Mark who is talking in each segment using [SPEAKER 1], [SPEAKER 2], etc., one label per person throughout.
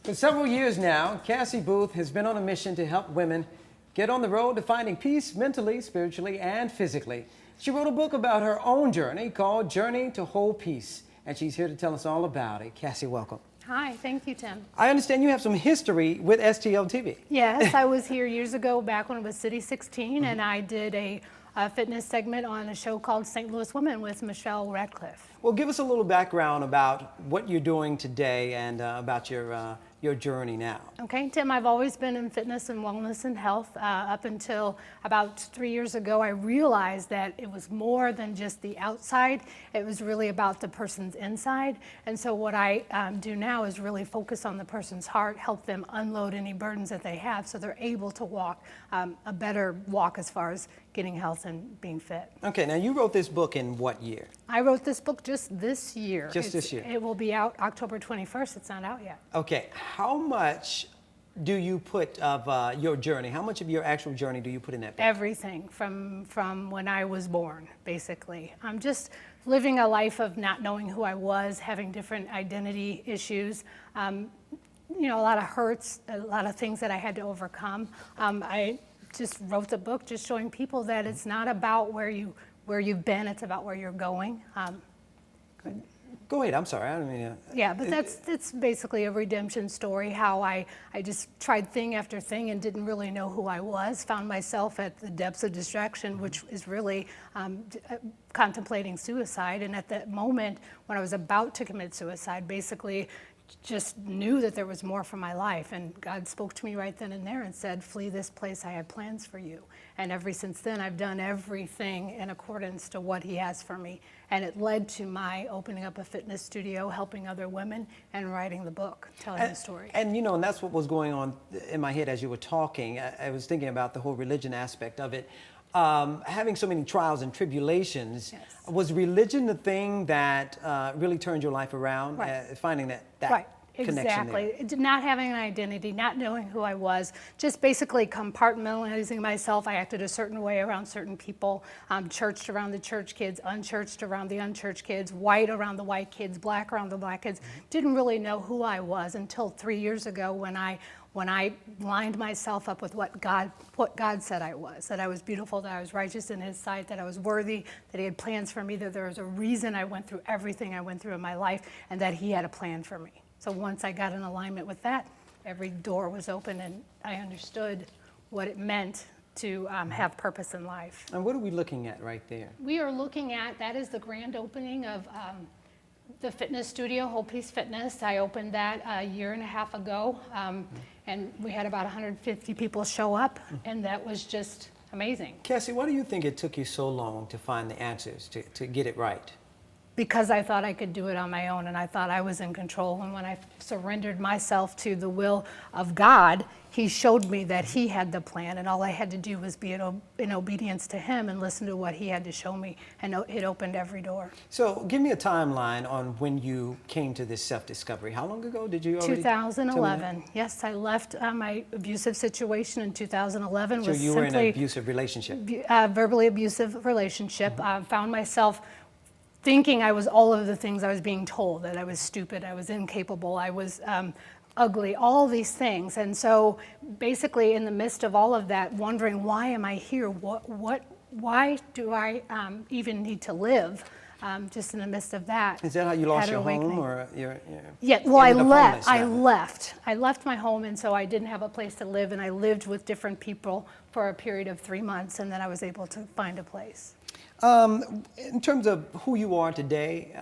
[SPEAKER 1] For several years now, Cassie Booth has been on a mission to help women get on the road to finding peace mentally, spiritually, and physically. She wrote a book about her own journey called Journey to Whole Peace, and she's here to tell us all about it. Cassie, welcome.
[SPEAKER 2] Hi, thank you, Tim.
[SPEAKER 1] I understand you have some history with STL TV.
[SPEAKER 2] Yes, I was here years ago, back when it was City 16, and I did a fitness segment on a show called St. Louis Women with Michelle Radcliffe.
[SPEAKER 1] Well, give us a little background about what you're doing today and about your journey now.
[SPEAKER 2] Okay, Tim, I've always been in fitness and wellness and health. Up until about 3 years ago, I realized that it was more than just the outside. It was really about the person's inside. And so what I do now is really focus on the person's heart, help them unload any burdens that they have so they're able to walk a better walk as far as getting health and being fit.
[SPEAKER 1] Okay, now you wrote this book in what year?
[SPEAKER 2] I wrote this book just this year.
[SPEAKER 1] This year?
[SPEAKER 2] It will be out October 21st. It's not out yet.
[SPEAKER 1] Okay, how much do you put of your journey? How much of your actual journey do you put in that book?
[SPEAKER 2] Everything from when I was born, basically. I'm just living a life of not knowing who I was, having different identity issues, you know, a lot of hurts, a lot of things that I had to overcome. I just wrote the book just showing people that it's not about where you've been, it's about where you're going.
[SPEAKER 1] Go ahead, I'm sorry, I don't mean to...
[SPEAKER 2] Yeah, but it's basically a redemption story, how I just tried thing after thing and didn't really know who I was, found myself at the depths of distraction, which is really contemplating suicide. And at that moment, when I was about to commit suicide, basically just knew that there was more for my life, and God spoke to me right then and there and said, flee this place, I have plans for you. And ever since then I've done everything in accordance to what he has for me, and it led to my opening up a fitness studio, helping other women, and writing the book, telling the story.
[SPEAKER 1] And you know, and that's what was going on in my head as you were talking. I was thinking about the whole religion aspect of it. Having so many trials and tribulations,
[SPEAKER 2] Yes.
[SPEAKER 1] Was religion the thing that really turned your life around?
[SPEAKER 2] Right.
[SPEAKER 1] Finding that
[SPEAKER 2] Right.
[SPEAKER 1] connection there.
[SPEAKER 2] Exactly. Not having an identity, not knowing who I was, just basically compartmentalizing myself. I acted a certain way around certain people, churched around the church kids, unchurched around the unchurched kids, white around the white kids, black around the black kids. Didn't really know who I was until 3 years ago when I lined myself up with what God said I was, that I was beautiful, that I was righteous in his sight, that I was worthy, that he had plans for me, that there was a reason I went through everything I went through in my life, and that he had a plan for me. So once I got in alignment with that, every door was open and I understood what it meant to have purpose in life.
[SPEAKER 1] And what are we looking at right there?
[SPEAKER 2] We are looking at, that is the grand opening of the fitness studio, Whole Peace Fitness. I opened that a year and a half ago, and we had about 150 people show up, and that was just amazing.
[SPEAKER 1] Cassie, why do you think it took you so long to find the answers, to get it right?
[SPEAKER 2] Because I thought I could do it on my own, and I thought I was in control. And when I surrendered myself to the will of God, he showed me that he had the plan, and all I had to do was be in obedience to him and listen to what he had to show me, and it opened every door.
[SPEAKER 1] So give me a timeline on when you came to this self-discovery. How long ago did you already?
[SPEAKER 2] 2011. Yes, I left my abusive situation in 2011.
[SPEAKER 1] So you were in an abusive relationship?
[SPEAKER 2] Verbally abusive relationship. Found myself thinking I was all of the things I was being told, that I was stupid, I was incapable, I was ugly, all these things. And so basically in the midst of all of that, wondering, why am I here? Why do I even need to live? Just in the midst of that.
[SPEAKER 1] Is that how you lost your home, or your
[SPEAKER 2] yeah, well, I left. I left my home, and so I didn't have a place to live, and I lived with different people for a period of 3 months, and then I was able to find a place.
[SPEAKER 1] In terms of who you are today,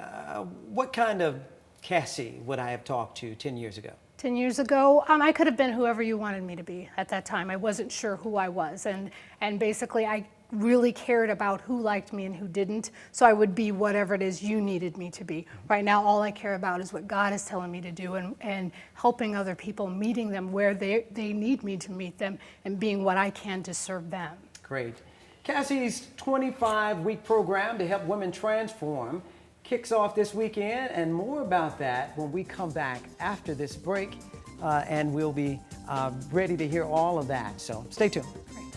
[SPEAKER 1] what kind of Cassie would I have talked to 10 years ago?
[SPEAKER 2] 10 years ago, I could have been whoever you wanted me to be at that time. I wasn't sure who I was, and basically I really cared about who liked me and who didn't, so I would be whatever it is you needed me to be. Right now, all I care about is what God is telling me to do, and helping other people, meeting them where they need me to meet them, and being what I can to serve them.
[SPEAKER 1] Great. Cassie's 25-week program to help women transform kicks off this weekend, and more about that when we come back after this break, and we'll be ready to hear all of that. So stay tuned.
[SPEAKER 2] Great.